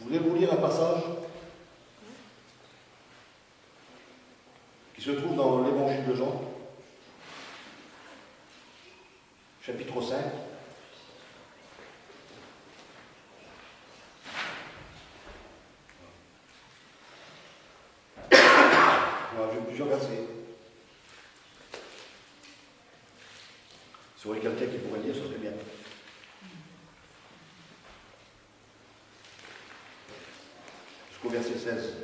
Je voulais vous lire un passage qui se trouve dans l'Évangile de Jean, chapitre 5. Voilà, j'ai plusieurs versets. Si vous voyez quelqu'un qui pourrait lire, ce serait bien. Jusqu'au verset 16.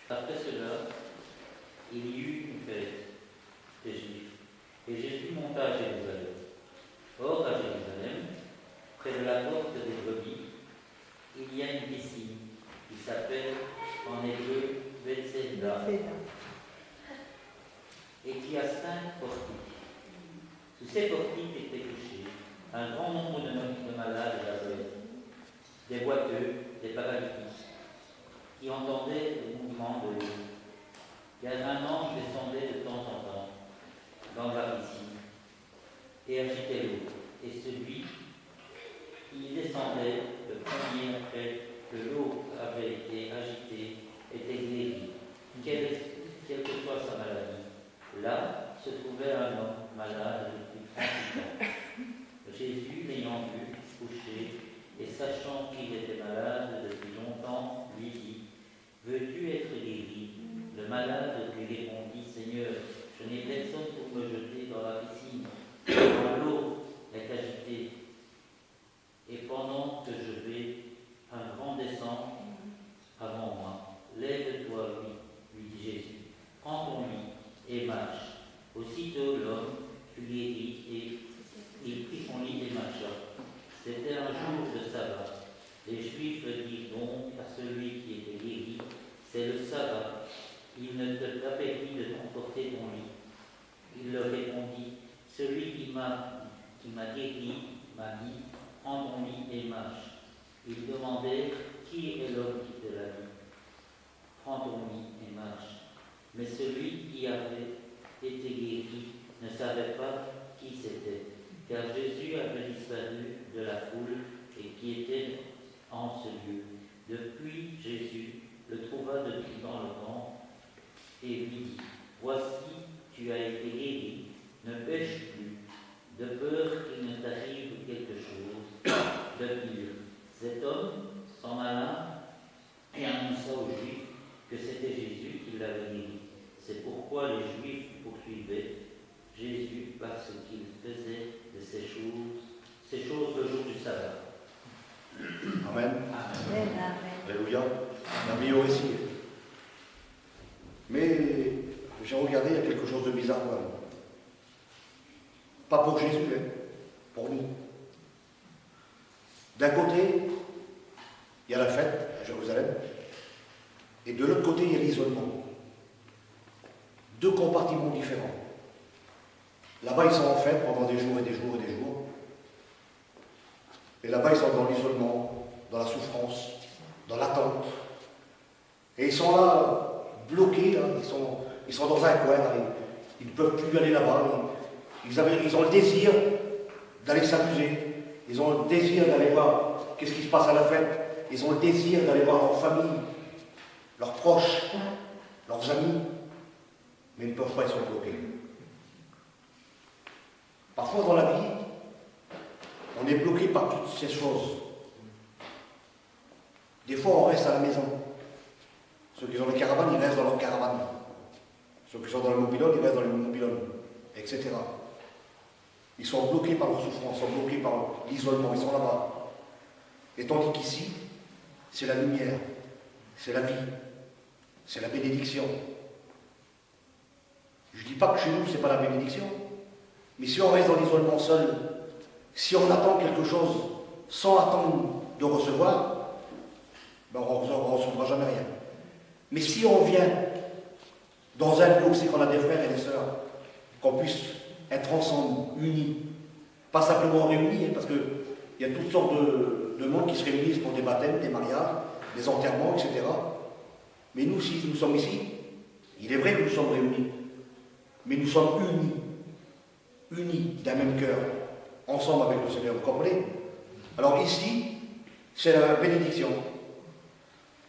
Après cela, il y eut une fête des Juifs, et Jésus monta à Jérusalem. Or, à Jérusalem, près de la porte des brebis, il y a une piscine qui s'appelle en hébreu Bethesda, et qui a 5 portiques. Sous ces portiques étaient couchés un grand nombre de malades aveuglés, des boiteux, des paralytiques, qui entendaient le mouvement de l'eau. Car un ange descendait de temps en temps dans la piscine et agitait l'eau. Et celui qui descendait le premier après que l'eau avait été agitée était guéri, quelle que soit sa maladie. Là se trouvait un homme malade depuis 38 ans. Jésus, l'ayant vu couché et sachant qu'il était malade depuis longtemps, lui dit: veux-tu être guéri? Le malade lui répondit: Seigneur, je n'ai personne pour me jeter dans la piscine quand l'eau est agitée. Et pendant que je vais, un grand descend avant moi. Lève-toi, lui dit Jésus, prends ton lit et marche. Aussitôt l'homme fut guéri et il prit son lit et marcha. C'était un jour de sabbat. Les Juifs dirent donc à celui qui était guéri: c'est le sabbat, il ne te t'avait de t'emporter ton lit. Il leur répondit: celui qui m'a guéri m'a dit: prends ton lit et marche. Il demandait: qui est l'homme qui te l'a dit? Prends ton lit et marche. Mais celui qui avait été guéri ne savait pas qui c'était, car Jésus avait disparu de la foule et qui était en ce lieu. Depuis, Jésus le trouva depuis dans le camp et lui dit: voici, tu as été guéri, ne pêche plus, de peur qu'il ne t'arrive quelque chose de pire. Cet homme s'en alla et annonça aux Juifs que c'était Jésus qui l'avait guéri. C'est pourquoi les Juifs poursuivaient Jésus parce qu'il faisait de ces choses le jour du sabbat. Amen. Amen. Alléluia. Merveilleux récit. Mais j'ai regardé, il y a quelque chose de bizarre quand même. Pas pour Jésus, hein, pour nous. D'un côté, il y a la fête à Jérusalem, et de l'autre côté, il y a l'isolement. 2 compartiments différents. Là-bas, ils sont en fête pendant des jours et des jours et des jours. Et là-bas, ils sont dans l'isolement, dans la souffrance, dans l'attente. Et ils sont là, bloqués, là. Ils sont dans un coin, là. Ils ne peuvent plus aller là-bas. Ils ont le désir d'aller s'amuser. Ils ont le désir d'aller voir qu'est-ce qui se passe à la fête. Ils ont le désir d'aller voir leur famille, leurs proches, leurs amis. Mais ils ne peuvent pas, ils sont bloqués. Parfois dans la vie, on est bloqué par toutes ces choses. Des fois, on reste à la maison. Ceux qui ont les caravanes, ils restent dans leur caravane. Ceux qui sont dans le mobilhome, ils restent dans les mobilhomes, etc. Ils sont bloqués par leur souffrance, ils sont bloqués par l'isolement, ils sont là-bas. Et tandis qu'ici, c'est la lumière, c'est la vie, c'est la bénédiction. Je ne dis pas que chez nous, ce n'est pas la bénédiction, mais si on reste dans l'isolement seul, si on attend quelque chose sans attendre de recevoir, ben on ne recevra jamais rien. Mais si on vient dans un lieu où c'est qu'on a des frères et des sœurs, qu'on puisse être ensemble, unis, pas simplement réunis, parce qu'il y a toutes sortes de monde qui se réunissent pour des baptêmes, des mariages, des enterrements, etc. Mais nous, si nous sommes ici, il est vrai que nous sommes réunis, mais nous sommes unis d'un même cœur, ensemble avec le Seigneur, vous comprenez? Alors ici, c'est la bénédiction.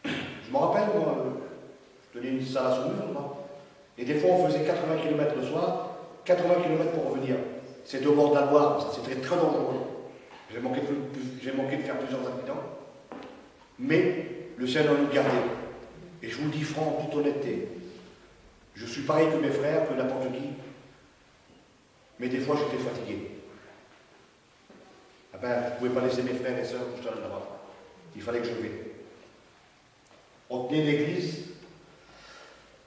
Je me rappelle, moi, je donnais une salle à Saumur, moi, et des fois on faisait 80 km le soir, 80 km pour revenir. C'était au bord de la Loire, ça c'était très dangereux. J'ai manqué de faire plusieurs accidents. Mais le Seigneur nous gardait. Et je vous le dis franc, en toute honnêteté, je suis pareil que mes frères, que n'importe qui, mais des fois j'étais fatigué. Ah ben, je ne pouvais pas laisser mes frères et sœurs tout seuls là-bas. Il fallait que je vienne. On tenait l'église,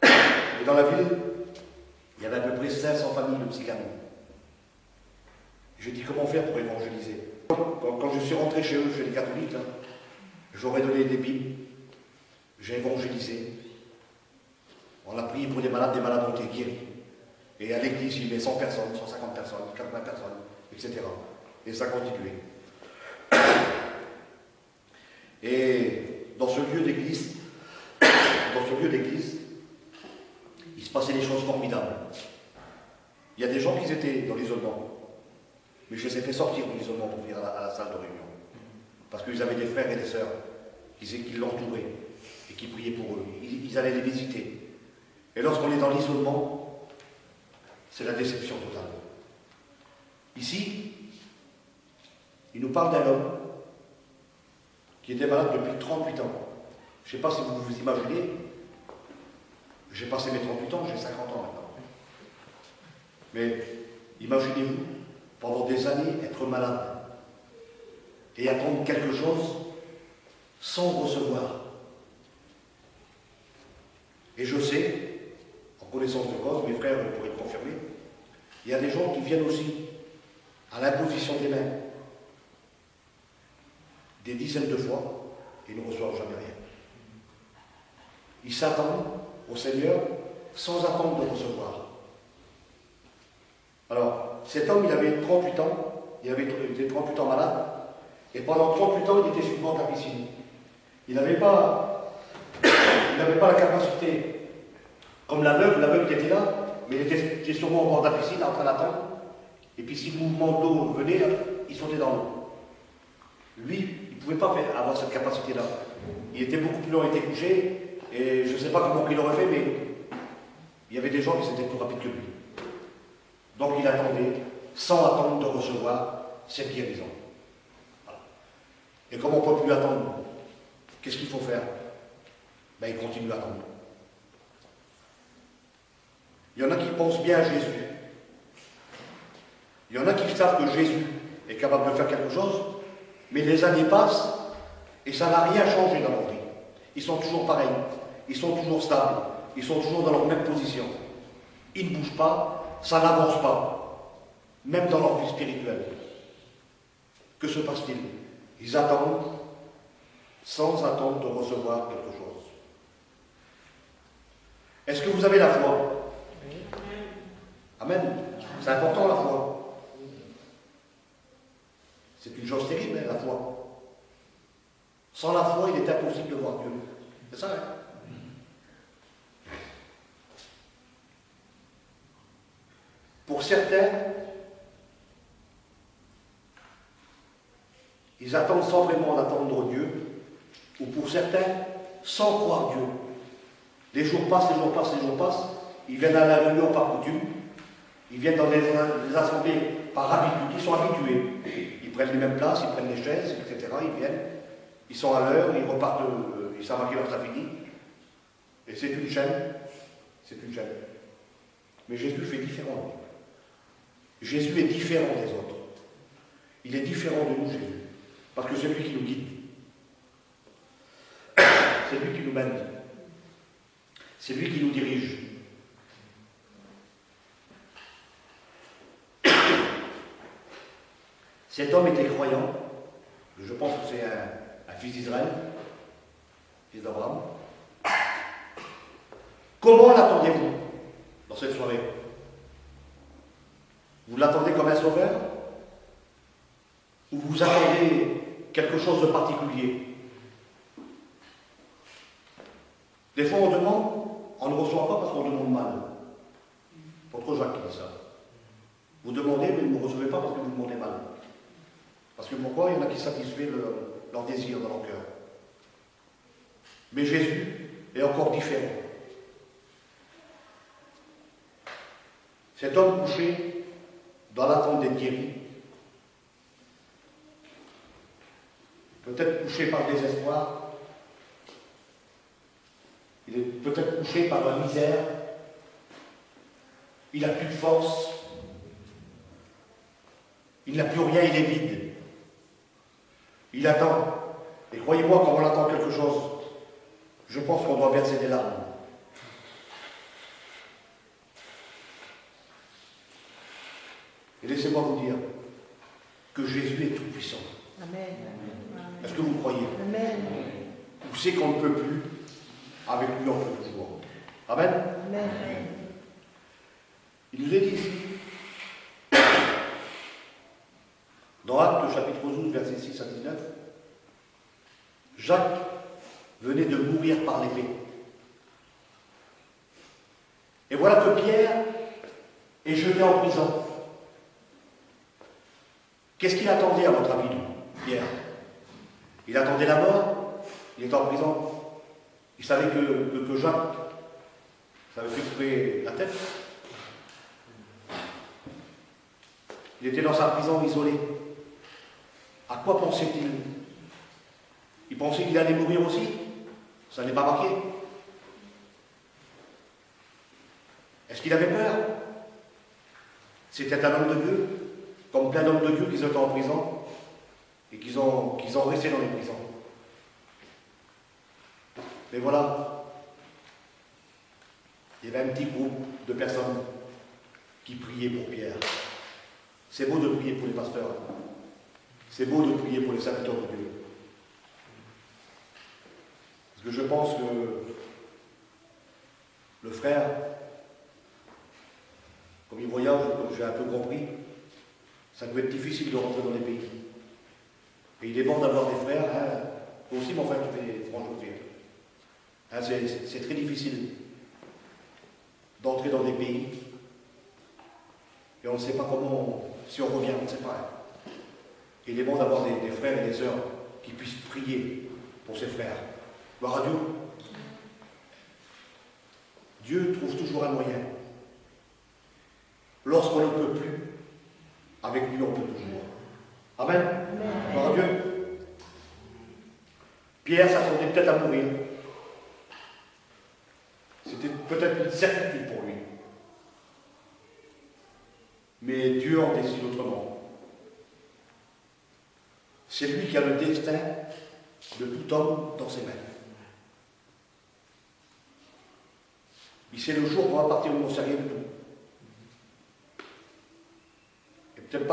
et dans la ville, il y avait à peu près 500 familles de psychiatres. J'ai dit comment faire pour évangéliser. Quand je suis rentré chez eux, chez les catholiques, hein, j'aurais donné des Bibles, j'ai évangélisé. On a prié pour des malades ont été guéris. Et à l'église, il y avait 100 personnes, 150 personnes, 80 personnes, etc. Et ça continuait. Et dans ce lieu d'église, il se passait des choses formidables. Il y a des gens qui étaient dans l'isolement, mais je les ai fait sortir de l'isolement pour venir à la salle de réunion. Parce qu'ils avaient des frères et des sœurs qui l'entouraient et qui priaient pour eux. Ils allaient les visiter. Et lorsqu'on est dans l'isolement, c'est la déception totale. Ici, il nous parle d'un homme qui était malade depuis 38 ans. Je ne sais pas si vous vous imaginez, j'ai passé mes 38 ans, j'ai 50 ans maintenant. Mais imaginez-vous, pendant des années, être malade et attendre quelque chose sans recevoir. Et je sais, en connaissance de cause, mes frères pourraient le confirmer, il y a des gens qui viennent aussi à l'imposition des mains des dizaines de fois et ne reçoivent jamais rien. Ils s'attendent au Seigneur sans attendre de recevoir. Alors, cet homme, il avait 38 ans, il était 38 ans malade, et pendant 38 ans, il était sur le bord de la piscine. Il n'avait pas la capacité, comme l'aveugle était là, mais il était sûrement au bord de la piscine, en train d'attendre, et puis si le mouvement d'eau venait, il sautait dans l'eau. Lui, il ne pouvait pas avoir cette capacité-là. Il était beaucoup plus lent, il était couché, et je ne sais pas comment il aurait fait, mais il y avait des gens qui étaient plus rapides que lui. Donc il attendait, sans attendre de recevoir cette guérison. Voilà. Et comme on ne peut plus attendre, qu'est-ce qu'il faut faire? Ben, il continue à attendre. Il y en a qui pensent bien à Jésus. Il y en a qui savent que Jésus est capable de faire quelque chose, mais les années passent et ça n'a rien changé dans leur vie. Ils sont toujours pareils, ils sont toujours stables, ils sont toujours dans leur même position. Ils ne bougent pas, ça n'avance pas, même dans leur vie spirituelle. Que se passe-t-il? Ils attendent sans attendre de recevoir quelque chose. Est-ce que vous avez la foi? Amen. C'est important la foi. C'est une chose terrible, la foi. Sans la foi, il est impossible de voir Dieu. C'est ça, hein? Pour certains, ils attendent sans vraiment attendre Dieu, ou pour certains, sans croire Dieu. Les jours passent, les jours passent, les jours passent, ils viennent à la réunion par coutume, ils viennent dans les assemblées par habitude, ils sont habitués. Ils prennent les mêmes places, ils prennent les chaises, etc. Ils viennent, ils sont à l'heure, ils repartent, ils savent à quelle heure ça finit. Et c'est une chaîne, c'est une chaîne. Mais Jésus fait différent. Jésus est différent des autres. Il est différent de nous, Jésus. Parce que c'est lui qui nous guide. C'est lui qui nous mène. C'est lui qui nous dirige. Cet homme était croyant. Je pense que c'est un fils d'Israël, fils d'Abraham. Comment l'attendez-vous dans cette soirée? Vous l'attendez comme un sauveur? Ou vous attendez quelque chose de particulier? Des fois on demande, on ne reçoit pas parce qu'on demande mal. Votre Jacques qui dit ça. Vous demandez, mais vous ne recevez pas parce que vous demandez mal. Parce que pourquoi? Il y en a qui satisfait leurs désirs dans leur cœur. Mais Jésus est encore différent. Cet homme couché dans l'attente d'être guéri, peut-être couché par le désespoir, il est peut-être couché par la misère, il n'a plus de force, il n'a plus rien, il est vide. Il attend. Et croyez-moi, quand on attend quelque chose, je pense qu'on doit verser des larmes. Et laissez-moi vous dire que Jésus est tout-puissant. Amen. Est-ce que vous croyez? Amen. Vous savez qu'on ne peut plus, avec lui on peut toujours. Amen. Amen. Il nous est dit ici, dans Actes chapitre 12, versets 6 à 19, Jacques venait de mourir par l'épée. Et voilà que Pierre est jeté en prison. Qu'est-ce qu'il attendait à votre avis, Pierre? Il attendait la mort, il était en prison. Il savait que Jacques, ça avait fait couper la tête. Il était dans sa prison isolé. À quoi pensait-il? Il pensait qu'il allait mourir aussi? Ça n'est pas marqué. Est-ce qu'il avait peur? C'était un homme de Dieu, comme plein d'hommes de Dieu qui sont en prison et qui ont resté dans les prisons. Mais voilà, il y avait un petit groupe de personnes qui priaient pour Pierre. C'est beau de prier pour les pasteurs. C'est beau de prier pour les serviteurs de Dieu. Parce que je pense que le frère, comme il voyage, comme j'ai un peu compris, ça doit être difficile de rentrer dans les pays. Et il est bon d'avoir des frères. Hein. Moi aussi, mon frère, tu fais franchement. Hein, c'est très difficile d'entrer dans des pays. Et on ne sait pas comment, si on revient, on ne sait pas. Hein. Et il est bon d'avoir des frères et des sœurs qui puissent prier pour ses frères. Gloire à Dieu. Dieu trouve toujours un moyen. Lorsqu'on ne peut plus, avec lui on peut toujours. Amen. Amen. Gloire à Dieu. Pierre s'attendait peut-être à mourir. C'était peut-être une certitude pour lui. Mais Dieu en décide autrement. C'est lui qui a le destin de tout homme dans ses mains. Il sait le jour où on va partir, où on ne sait rien du tout. Et peut-être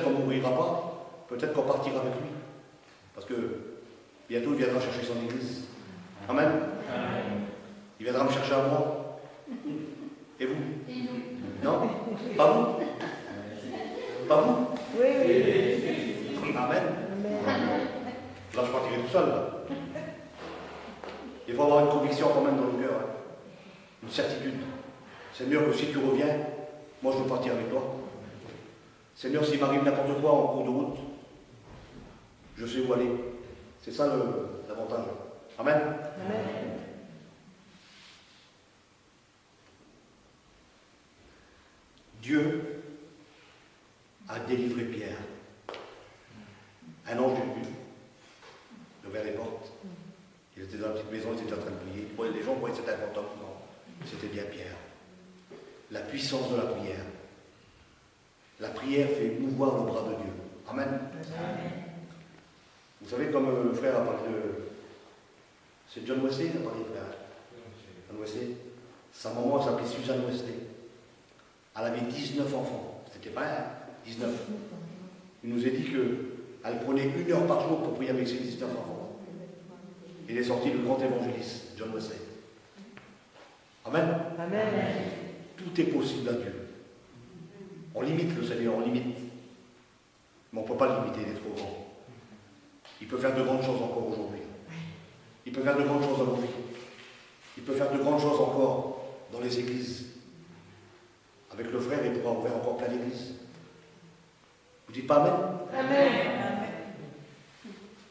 qu'on ne mourira pas, peut-être qu'on partira avec lui. Parce que bientôt il viendra chercher son église. Amen. Amen. Il viendra me chercher à moi. Et vous? Et nous. Non? Pas vous? Pas vous? Oui, oui. Amen. Là, je partirai tout seul. Là. Il faut avoir une conviction quand même dans le cœur. Hein. Une certitude. Seigneur, que si tu reviens, moi je veux partir avec toi. Seigneur, s'il m'arrive n'importe quoi en cours de route, je sais où aller. C'est ça l'avantage. Amen. Amen. Dieu a délivré Pierre. Un ange est venu, il a ouvert les portes. Il était dans la petite maison, il était en train de prier. Les gens croyaient que c'était important. Non, c'était bien Pierre. La puissance de la prière. La prière fait mouvoir le bras de Dieu. Amen. Amen. Vous savez, comme le frère a parlé de... C'est John Wesley qui a parlé, frère. John Wesley. Sa maman s'appelait Suzanne Wesley. Elle avait 19 enfants. C'était pas un, 19. Il nous a dit qu'elle prenait 1 heure par jour pour prier avec ses 19 enfants. Il est sorti le grand évangéliste, John Wesley. Amen. Amen. Tout est possible à Dieu. On limite le Seigneur, on limite. Mais on ne peut pas le limiter, il est trop grand. Il peut faire de grandes choses encore aujourd'hui. Il peut faire de grandes choses dans nos vies. Il peut faire de grandes choses encore dans les églises. Avec le frère, il pourra ouvrir encore plein d'églises. Vous dites pas Amen? Amen.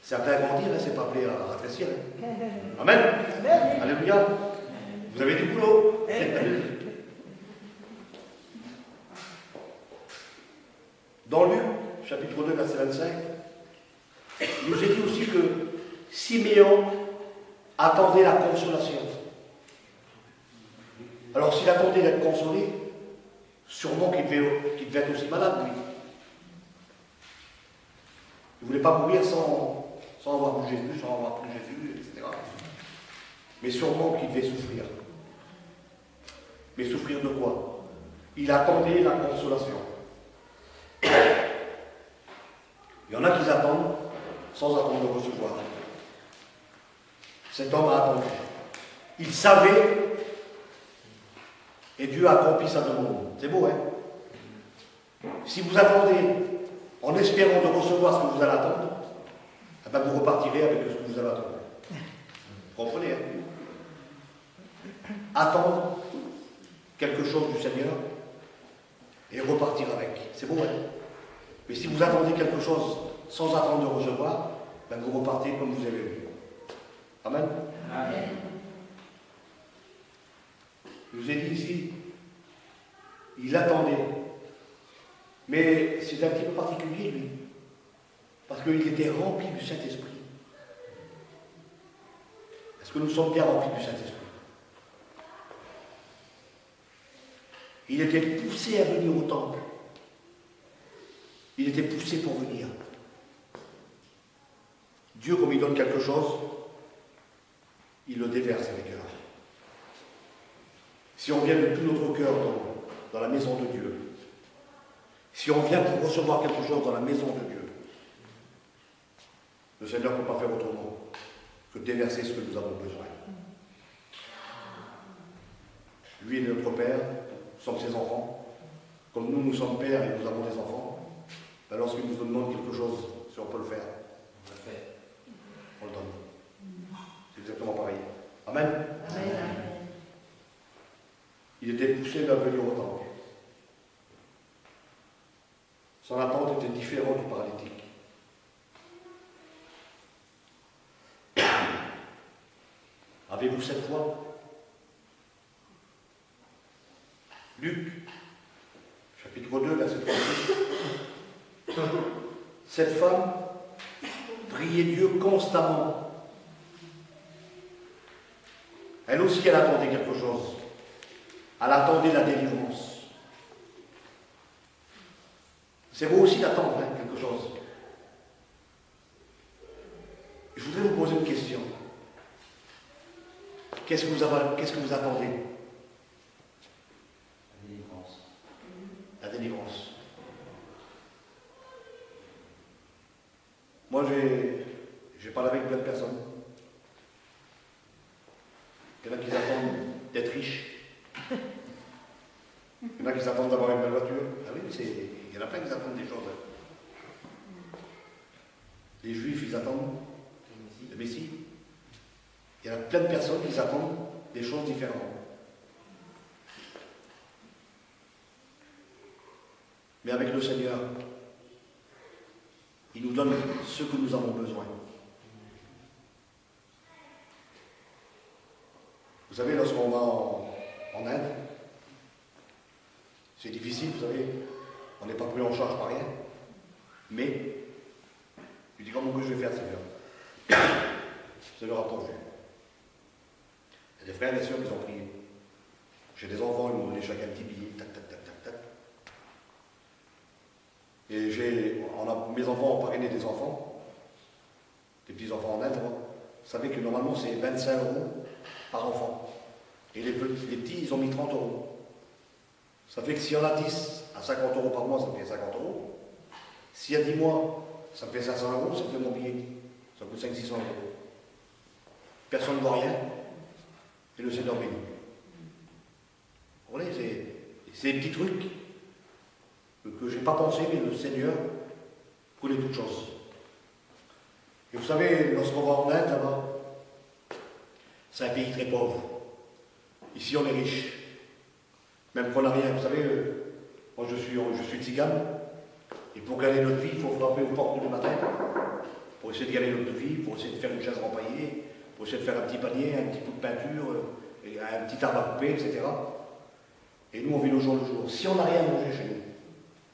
C'est appelé à grandir, hein, c'est pas appelé à rétrécir. Hein. Amen. Alléluia. Vous avez du boulot. Dans Luc, chapitre 2, verset 25, il nous est dit aussi que Siméon attendait la consolation. Alors s'il attendait d'être consolé, sûrement qu'il devait être aussi malade, lui. Il ne voulait pas mourir sans avoir vu Jésus, sans avoir pris Jésus, etc. Mais sûrement qu'il devait souffrir. Mais souffrir de quoi? Il attendait la consolation. Il y en a qui attendent sans attendre de recevoir. Cet homme a attendu. Il savait et Dieu a accompli sa demande. C'est beau, hein? Si vous attendez en espérant de recevoir ce que vous allez attendre, eh ben vous repartirez avec ce que vous allez attendre. Vous comprenez, hein? Attendre quelque chose du Seigneur et repartir avec. C'est beau, hein? Mais si vous attendez quelque chose sans attendre de recevoir, ben vous repartez comme vous avez vu. Amen. Amen. Je vous ai dit ici, il attendait. Mais c'est un petit peu particulier, lui. Parce qu'il était rempli du Saint-Esprit. Est-ce que nous sommes bien remplis du Saint-Esprit? Il était poussé à venir au temple. Il était poussé pour venir. Dieu, comme il donne quelque chose, il le déverse avec cœur. Si on vient de tout notre cœur dans la maison de Dieu, si on vient pour recevoir quelque chose dans la maison de Dieu, le Seigneur ne peut pas faire autrement que déverser ce que nous avons besoin. Lui est notre Père, nous sommes ses enfants. Comme nous sommes pères et nous avons des enfants, ben lorsqu'il nous demande quelque chose, si on peut le faire, on le donne. C'est exactement pareil. Amen. Amen. Il était poussé à venir au temple. Son attente était différente du paralytique. Avez-vous cette foi? Luc, chapitre 2, verset 36. Cette femme priait Dieu constamment. Elle aussi, elle attendait quelque chose. Elle attendait la délivrance. C'est beau aussi d'attendre quelque chose. Je voudrais vous poser une question. Qu'est-ce que vous attendez? La délivrance. La délivrance. Moi, j'ai parlé avec plein de personnes. Il y en a qui attendent d'être riches. Il y en a qui attendent d'avoir une belle voiture. Ah oui, il y en a plein qui attendent des choses. Les Juifs, ils attendent le Messie. Il y en a plein de personnes qui attendent des choses différentes. Mais avec le Seigneur, il nous donne ce que nous avons besoin. Vous savez, lorsqu'on va en Inde, c'est difficile, vous savez, on n'est pas pris en charge par rien. Mais, je dis comment que je vais faire, Seigneur? Seigneur a pourvu. Il y a des frères et des sœurs qui ont prié. J'ai des enfants, ils m'ont donné chacun un petit billet, tac, tac, tac, tac, tac. Et mes enfants ont parrainé des enfants, des petits-enfants en Inde. Vous savez que normalement c'est 25 € par enfant. Et les petits, ils ont mis 30 €. Ça fait que s'il y en a 10 à 50 € par mois, ça fait 50 €. S'il y a 10 mois, ça fait 500 €, ça fait mon billet. Ça coûte 500-600 €. Personne ne voit rien. Et le Seigneur bénit. Vous voyez, c'est des petits trucs que je n'ai pas pensé, mais le Seigneur connaît toutes choses. Et vous savez, lorsqu'on va en Inde, là-bas, c'est un pays très pauvre. Ici, on est riche. Même qu'on n'a rien. Vous savez, moi je suis tzigane. Et pour gagner notre vie, il faut frapper aux portes le matin. pour essayer de gagner notre vie, pour essayer de faire une chaise rempaillée, pour essayer de faire un petit panier, un petit coup de peinture, un petit arbre à couper, etc. Et nous, on vit le jour le jour. Si on n'a rien à manger chez nous,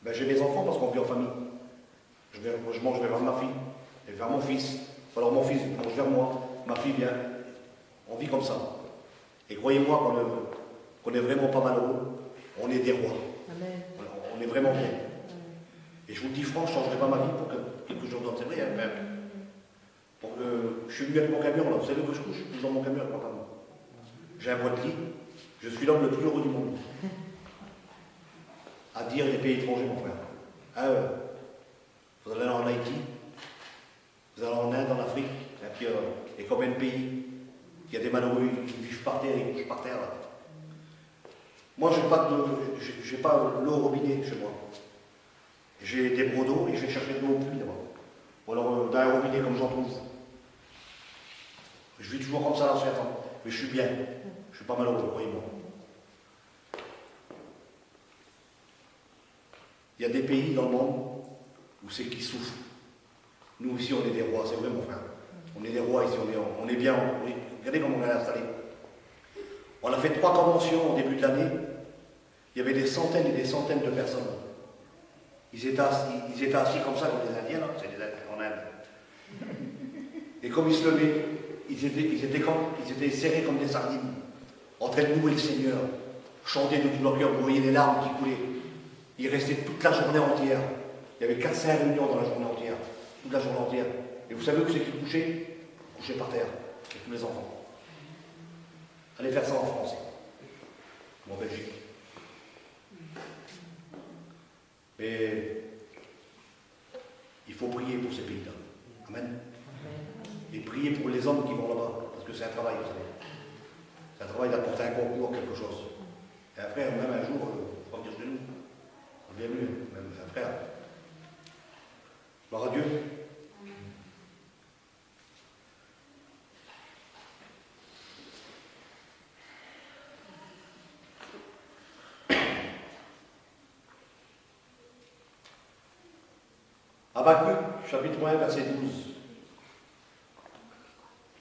ben, j'ai mes enfants parce qu'on vit en famille. Je mange vers ma fille, et vers mon fils. Alors mon fils mange vers moi, ma fille vient. On vit comme ça. Et croyez-moi qu'on est vraiment pas malheureux. On est des rois. Amen. On est vraiment bien. Et je vous le dis franc, je ne changerai pas ma vie pour quelque chose d'autre. C'est vrai, même. Je suis venu avec mon camion, là. Vous savez où je couche? Je couche dans mon camion avec mon camion. J'ai un boîte de lit. Je suis l'homme le plus heureux du monde. À dire des pays étrangers, mon frère. Vous allez en Haïti, vous allez en Inde, en Afrique, et puis et combien de pays il y a des malheureux qui vivent par terre et couchent par terre. Là. Moi, je n'ai pas l'eau au robinet chez moi. J'ai des brocs d'eau et je vais chercher de l'eau au puits d'abord. Ou alors dans un robinet comme j'en trouve. Je vis toujours comme ça là, sur temps. Mais je suis bien. Je ne suis pas malheureux, croyez-moi. Il y a des pays dans le monde où c'est qui souffrent. Nous ici, on est des rois, c'est vrai mon frère. On est des rois ici, on est bien. Regardez comment on est installé. On a fait 3 conventions au début de l'année. Il y avait des centaines et des centaines de personnes. Ils étaient assis comme ça, comme des Indiens, là. C'est des Indiens en Inde. Et comme ils se levaient, ils étaient serrés comme des sardines, en train de louer le Seigneur, chanter de tout leur cœur, vous voyez les larmes qui coulaient. Ils restaient toute la journée entière. Il y avait 4-5 réunions dans la journée entière. Toute la journée entière. Et vous savez où c'est qu'ils couchaient? Ils couchaient par terre, avec tous les enfants. Allez faire ça en France, ou en Belgique. Mais il faut prier pour ces pays-là. Amen. Et prier pour les hommes qui vont là-bas, parce que c'est un travail, vous savez. C'est un travail d'apporter un concours, quelque chose. Et un frère, même un jour, il faut venir chez nous. Bienvenue, même un frère. Gloire à Dieu. Habakkuk, chapitre 1, verset 12.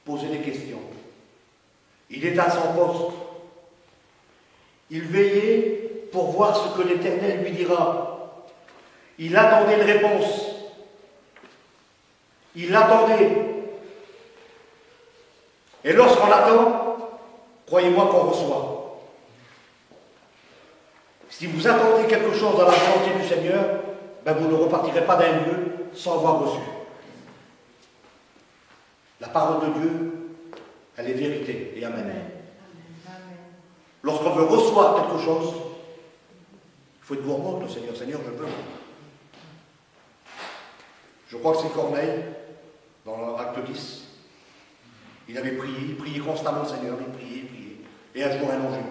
Posez des questions. Il est à son poste. Il veillait pour voir ce que l'Éternel lui dira. Il attendait une réponse. Il l'attendait. Et lorsqu'on l'attend, croyez-moi qu'on reçoit. Si vous attendez quelque chose dans la volonté du Seigneur, ben vous ne repartirez pas d'un lieu sans avoir reçu. La parole de Dieu, elle est vérité et amen. Lorsqu'on veut recevoir quelque chose, il faut être gourmand avec le Seigneur. Seigneur, je veux. Je crois que c'est Corneille, dans l'acte 10. Il avait prié, il priait constamment le Seigneur, il priait, il priait. Et un jour, un ange est venu.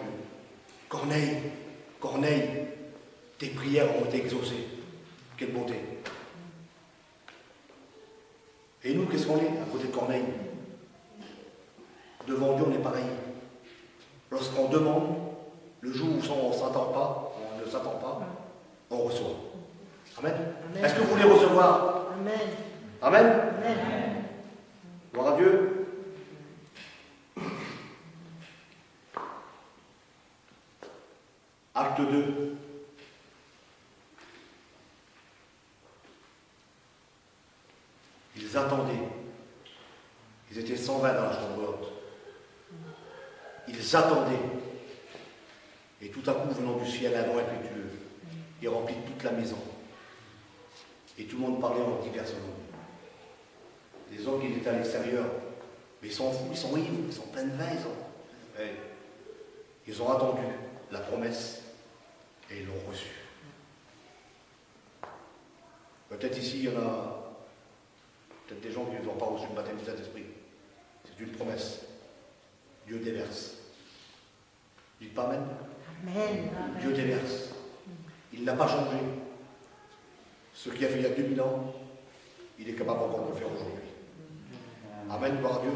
Corneille, Corneille, tes prières ont été exaucées. Quelle beauté. Et nous, qu'est-ce qu'on est à côté de Corneille? Devant Dieu, on est pareil. Lorsqu'on demande, le jour où on ne s'attend pas, on ne s'attend pas, on reçoit. Amen. Amen. Est-ce que vous voulez recevoir? Amen. Amen. Amen. Gloire à Dieu. Acte 2. Ils attendaient. Ils étaient 120 dans la chambre haute. Ils attendaient. Et tout à coup, venant du ciel, un vent impétueux, il remplit toute la maison. Et tout le monde parlait en diverses langues. Les hommes qui étaient à l'extérieur, mais ils sont fous, ils sont ivres, ils sont pleins de vin. Ils ont attendu la promesse et ils l'ont reçue. Peut-être ici, il y en a peut-être des gens qui n'ont pas reçu le baptême du Saint-Esprit. C'est une promesse. Dieu déverse. Dites pas Amen. Amen. Dieu déverse. Il n'a pas changé. Ce qu'il a fait il y a 2000 ans, il est capable encore de le faire aujourd'hui. Amen, gloire à Dieu.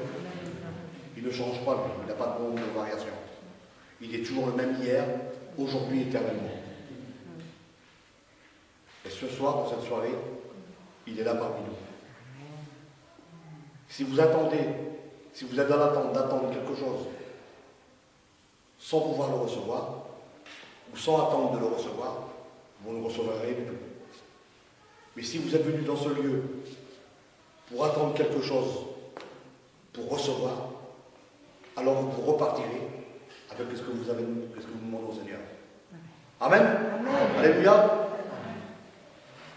Il ne change pas, lui. Il n'a pas de nombre de variations. Il est toujours le même hier, aujourd'hui, éternellement. Et ce soir, dans cette soirée, il est là parmi nous. Si vous attendez, si vous êtes dans l'attente d'attendre quelque chose sans pouvoir le recevoir, ou sans attendre de le recevoir, vous ne recevrez rien du tout. Mais si vous êtes venu dans ce lieu pour attendre quelque chose, pour recevoir, alors vous repartirez avec ce que vous demandez au Seigneur. Amen. Amen. Alléluia.